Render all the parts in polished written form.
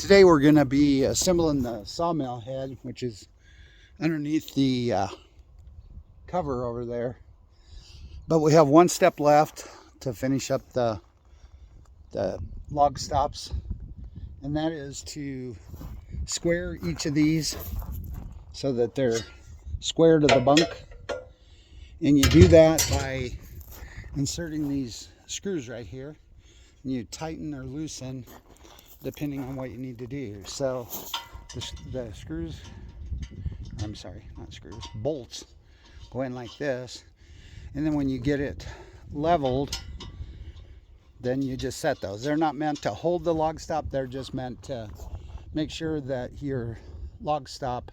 Today we're going to be assembling the sawmill head, which is underneath the cover over there. But we have one step left to finish up the log stops, and that is to square each of these so that they're square to the bunk. And you do that by inserting these screws right here, and you tighten or loosen depending on what you need to do. So the screws, I'm sorry, not screws, bolts go in like this, and then when you get it leveled, then you just set those. They're not meant to hold the log stop, they're just meant to make sure that your log stop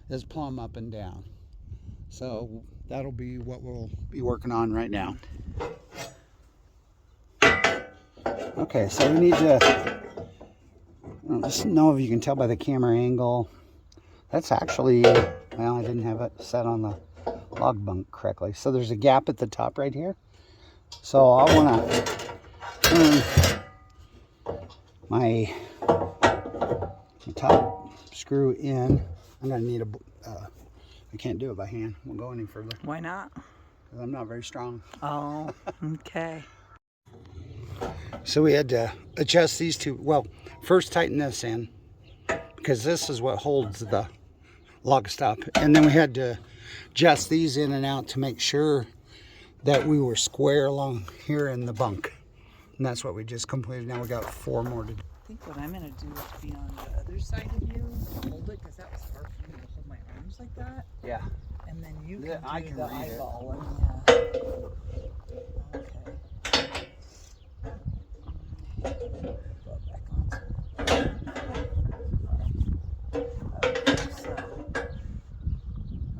is plumb up and down. So that'll be what we'll be working on right now. Okay, so we need to, I don't know if you can tell by the camera angle, that's actually, well, I didn't have it set on the log bunk correctly. So there's a gap at the top right here. So I want to turn my top screw in. I'm going to need I can't do it by hand. Won't go any further. Why not? Because I'm not very strong. Oh, okay. So we had to adjust these two. Well, first tighten this in, because this is what holds the log stop. And then we had to adjust these in and out to make sure that we were square along here in the bunk. And that's what we just completed. Now we got 4 more to do. I think what I'm going to do is be on the other side of you, hold it, because that was hard for me to hold my arms like that. Yeah. And then you can I do can the read eyeball. it.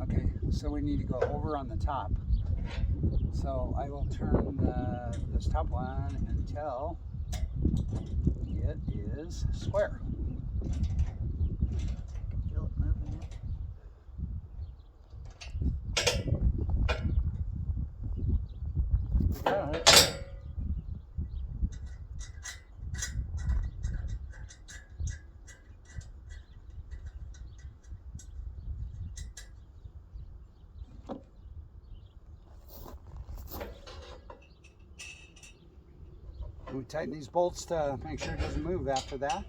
Okay, so we need to go over on the top. So I will turn this top one until it is square. I can feel it moving. Got it. We tighten these bolts to make sure it doesn't move after that.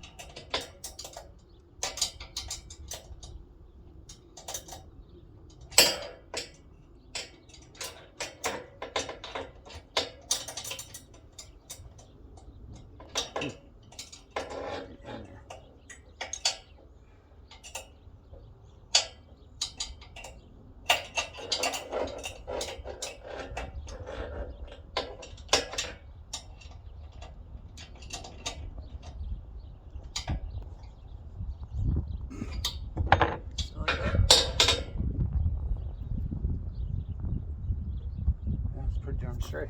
That's pretty darn straight.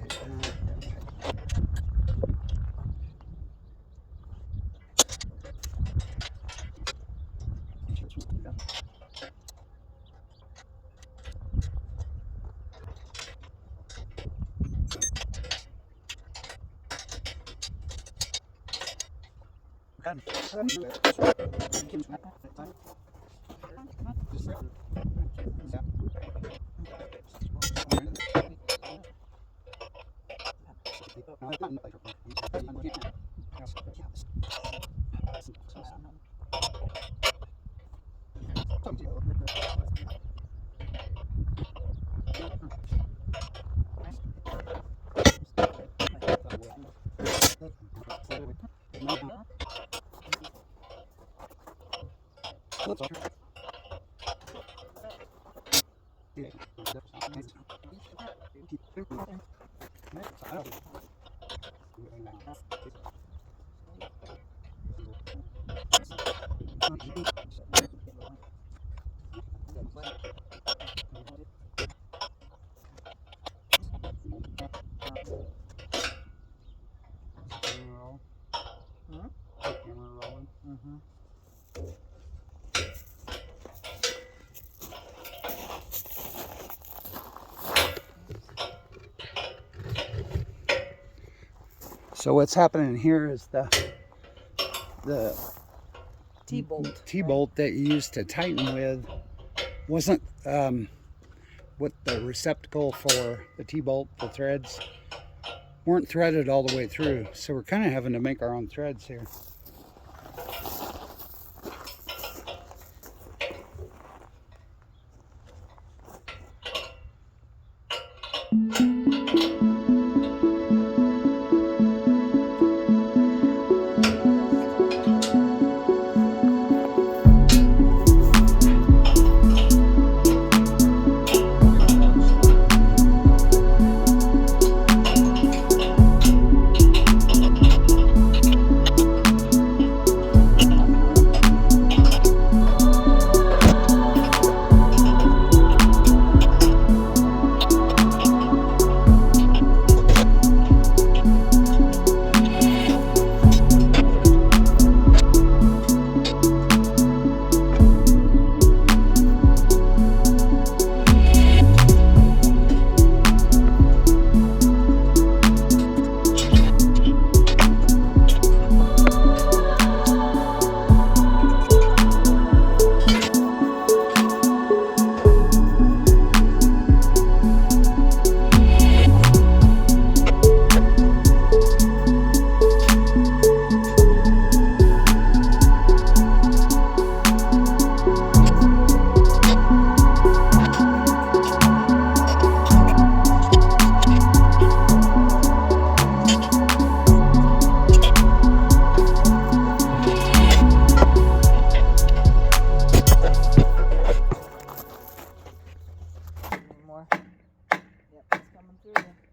So what's happening here is the T-bolt. T-bolt that you used to tighten with wasn't what the receptacle for the T-bolt, the threads weren't threaded all the way through. So we're kind of having to make our own threads here.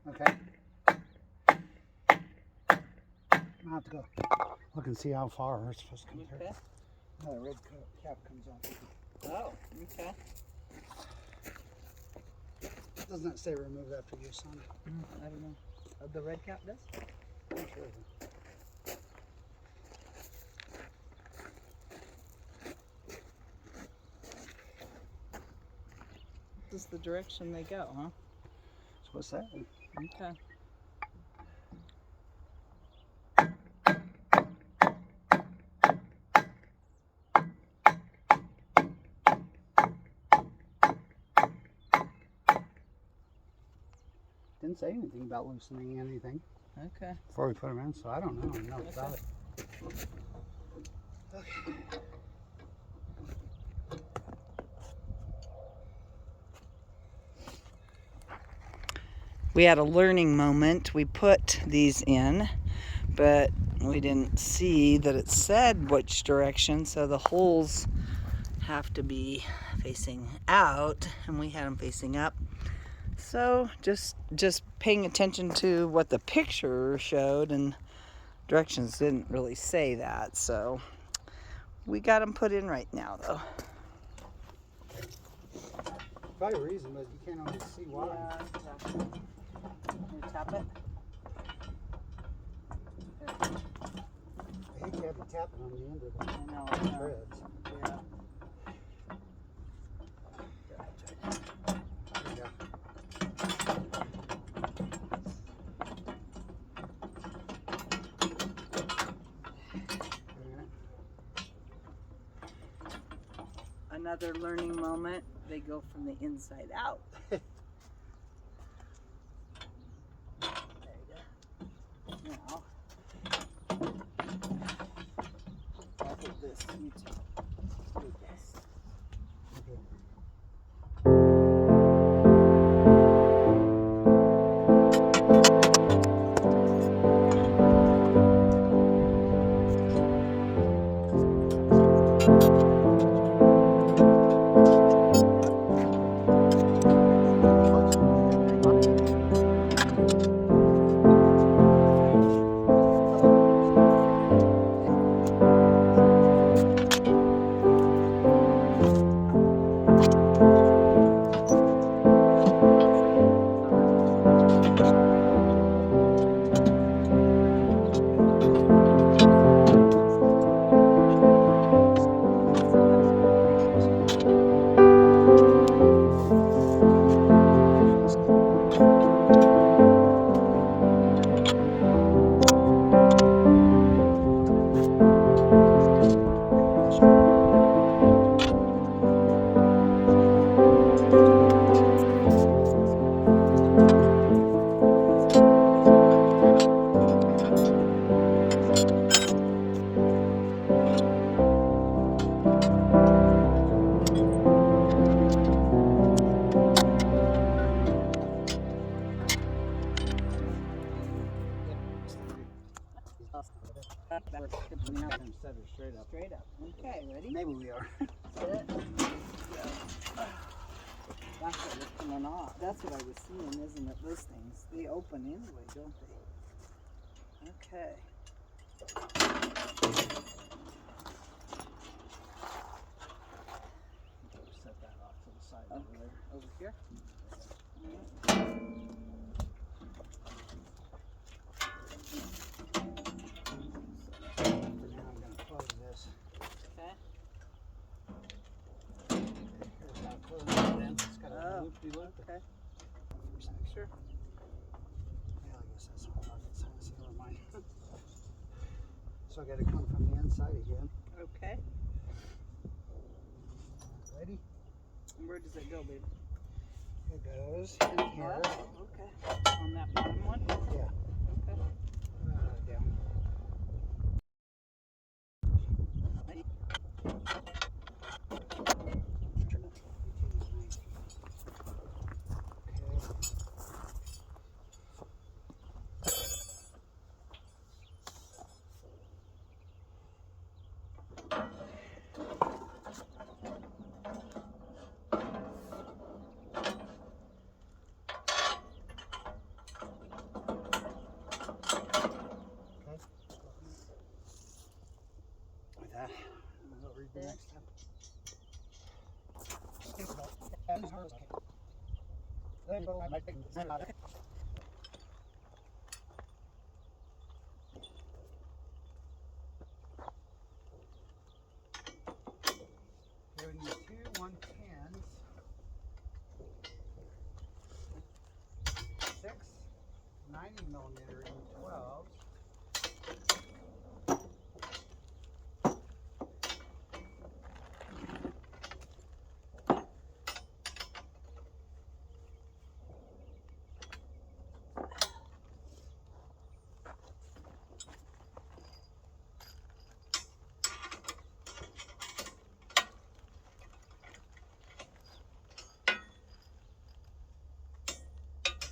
Okay. I'll have to go look and see how far we're supposed to come through. Okay. Oh, the red cap comes off. Oh, okay. Doesn't that say remove after use on it? I don't know. The red cap does? I'm sure. This is the direction they go, huh? So what's that? Okay. Didn't say anything about loosening anything Okay. before we put them in, so I don't know enough about it. Okay. We had a learning moment. We put these in, but we didn't see that it said which direction, so the holes have to be facing out, and we had them facing up. So just paying attention to what the picture showed, and directions didn't really say that, so we got them put in right now, though. Probably a reason, but you can't always see why. Yeah, exactly. Can you tap it? I hate to have you tapping on the end of the I know. threads. Yeah. There you go. Another learning moment. They go from the inside out. There you go. Now, I'll put this. You do this. Okay. not going to set her straight up. Straight up. Okay, ready? Maybe we are. Sit. That's what was coming off. That's what I was seeing, isn't it? Those things, they open anyway, don't they? Okay. Set that off to the side over there. Over here. For now, I'm going to close this. Okay. Here's how I close it in. It's got a loop-de-loop. Okay. Sure. Yeah, I guess that's not rocket science. Never mind. So I got to come from the inside again. Okay. Ready? And where does it go, babe? It goes in here. Okay. On that bottom one? Yeah. Okay. Down. Ready? With that, I'll read the next step. Here we need two 110s, 6 90mm in 12s.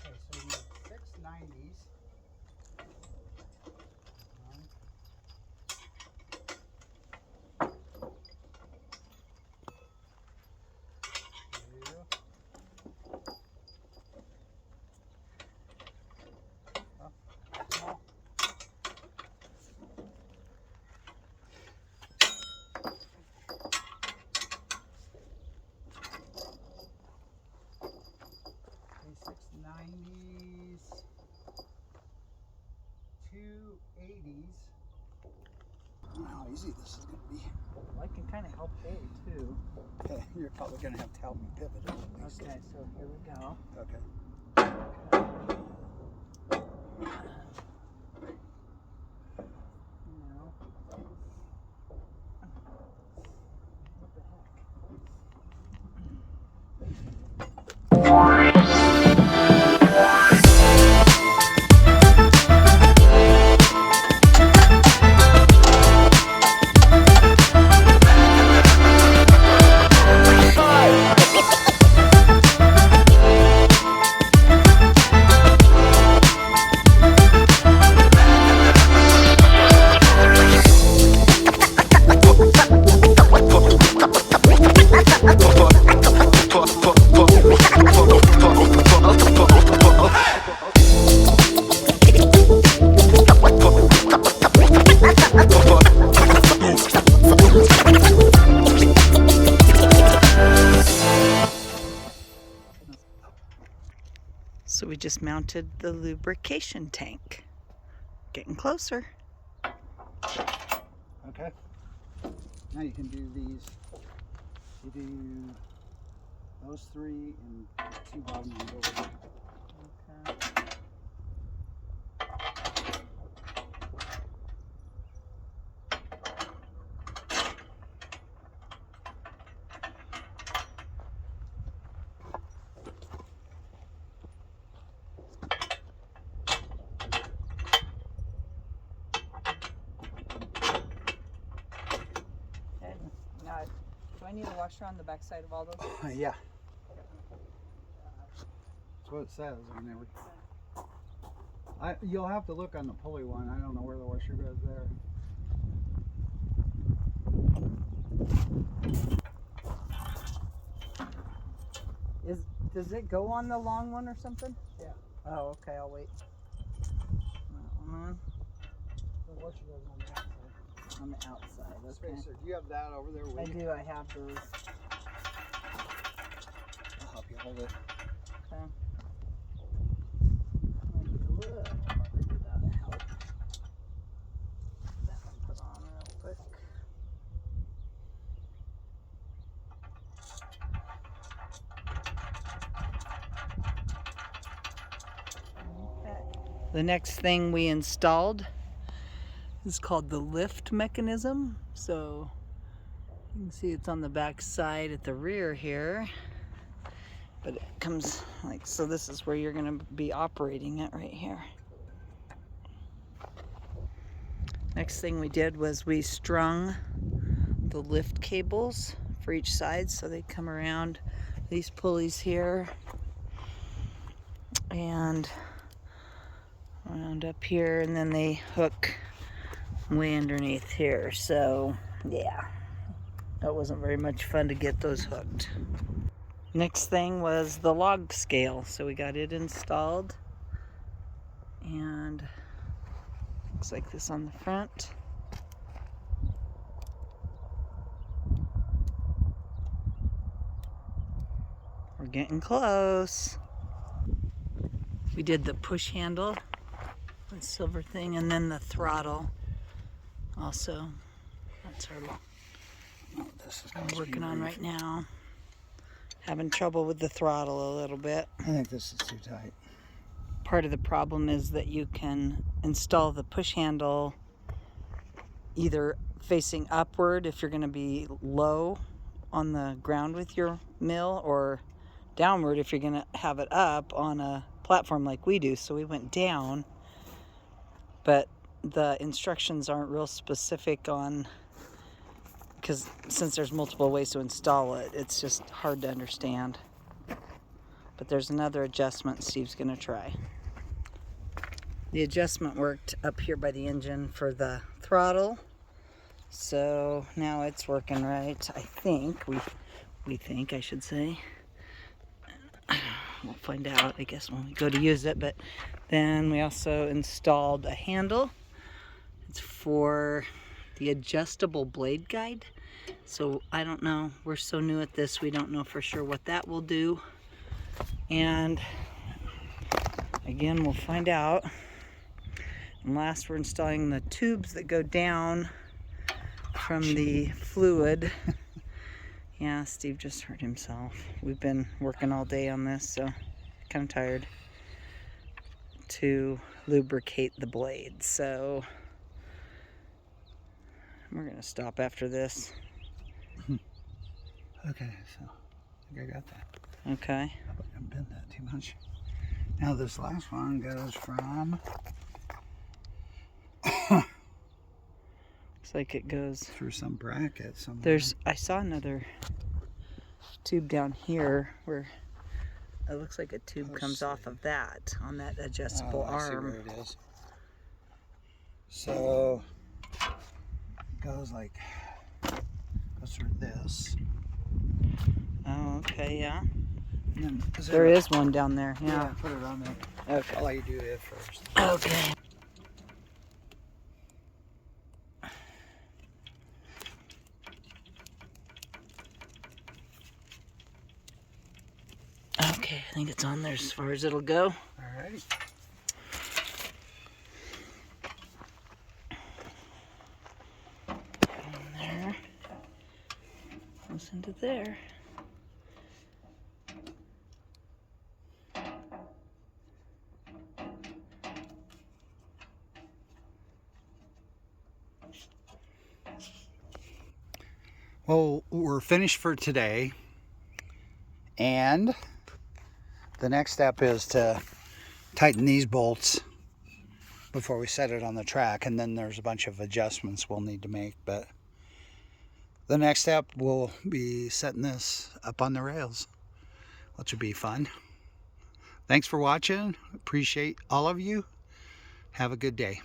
Okay, so we need 6 90s. One, two, up, small. Okay, 6 90s, 2 80s. I don't know how easy this is going to be. Well, I can kind of help Dave too. Okay, you're probably going to have to help me pivot it at least. Okay, so here we go. Okay. No. What the heck? So we just mounted the lubrication tank. Getting closer. Okay. Now you can do these. You do those 3 and the 2 bottom ones over there. Okay. Now, do I need a washer on the back side of all those? Yeah. That's what it says on there. You'll have to look on the pulley one. I don't know where the washer goes there. Does it go on the long one or something? Yeah. Oh, okay, I'll wait. That one The washer goes on the outside. on the outside, okay. Spacer, do you have that over there with I you? do, I have those. I'll help you hold it. Okay. Maybe that'll help. That one put on real quick. The next thing we installed is called the lift mechanism. So you can see it's on the back side at the rear here, but it comes like so. This is where you're going to be operating it right here. Next thing we did was we strung the lift cables for each side, so they come around these pulleys here and around up here, and then they hook way underneath here. So yeah, that wasn't very much fun to get those hooked. Next thing was the log scale, so we got it installed, and looks like this on the front. We're getting close. We did the push handle, the silver thing, and then the throttle also. That's our This is I'm working on right now. Having trouble with the throttle a little bit. I think this is too tight. Part of the problem is that you can install the push handle either facing upward if you're going to be low on the ground with your mill, or downward if you're going to have it up on a platform like we do. So we went down, but the instructions aren't real specific on, because since there's multiple ways to install it, it's just hard to understand. But there's another adjustment Steve's going to try. The adjustment worked up here by the engine for the throttle, so now it's working right. I think we think, I should say. We'll find out, I guess, when we go to use it. But then we also installed a handle. It's for the adjustable blade guide. So I don't know, we're so new at this, we don't know for sure what that will do. And again, we'll find out. And last, we're installing the tubes that go down from the fluid. Yeah, Steve just hurt himself. We've been working all day on this, so kind of tired, to lubricate the blades. So we're gonna stop after this. Okay, so I think I got that. Okay. I didn't bend that too much. Now this last one goes from Looks like it goes through some bracket somewhere. There's, I saw another tube down here where it looks like a tube comes off of that, on that adjustable I see arm. where it is. So it goes like, goes through this. Oh, okay, yeah. And then, There is one down there, Yeah, yeah. put it on there. Okay. I'll let you do it first. Okay. Okay, I think it's on there as far as it'll go. Alrighty. On there. Goes into there. Well, we're finished for today, and the next step is to tighten these bolts before we set it on the track, and then there's a bunch of adjustments we'll need to make. But the next step will be setting this up on the rails, which will be fun. Thanks for watching. Appreciate all of you. Have a good day.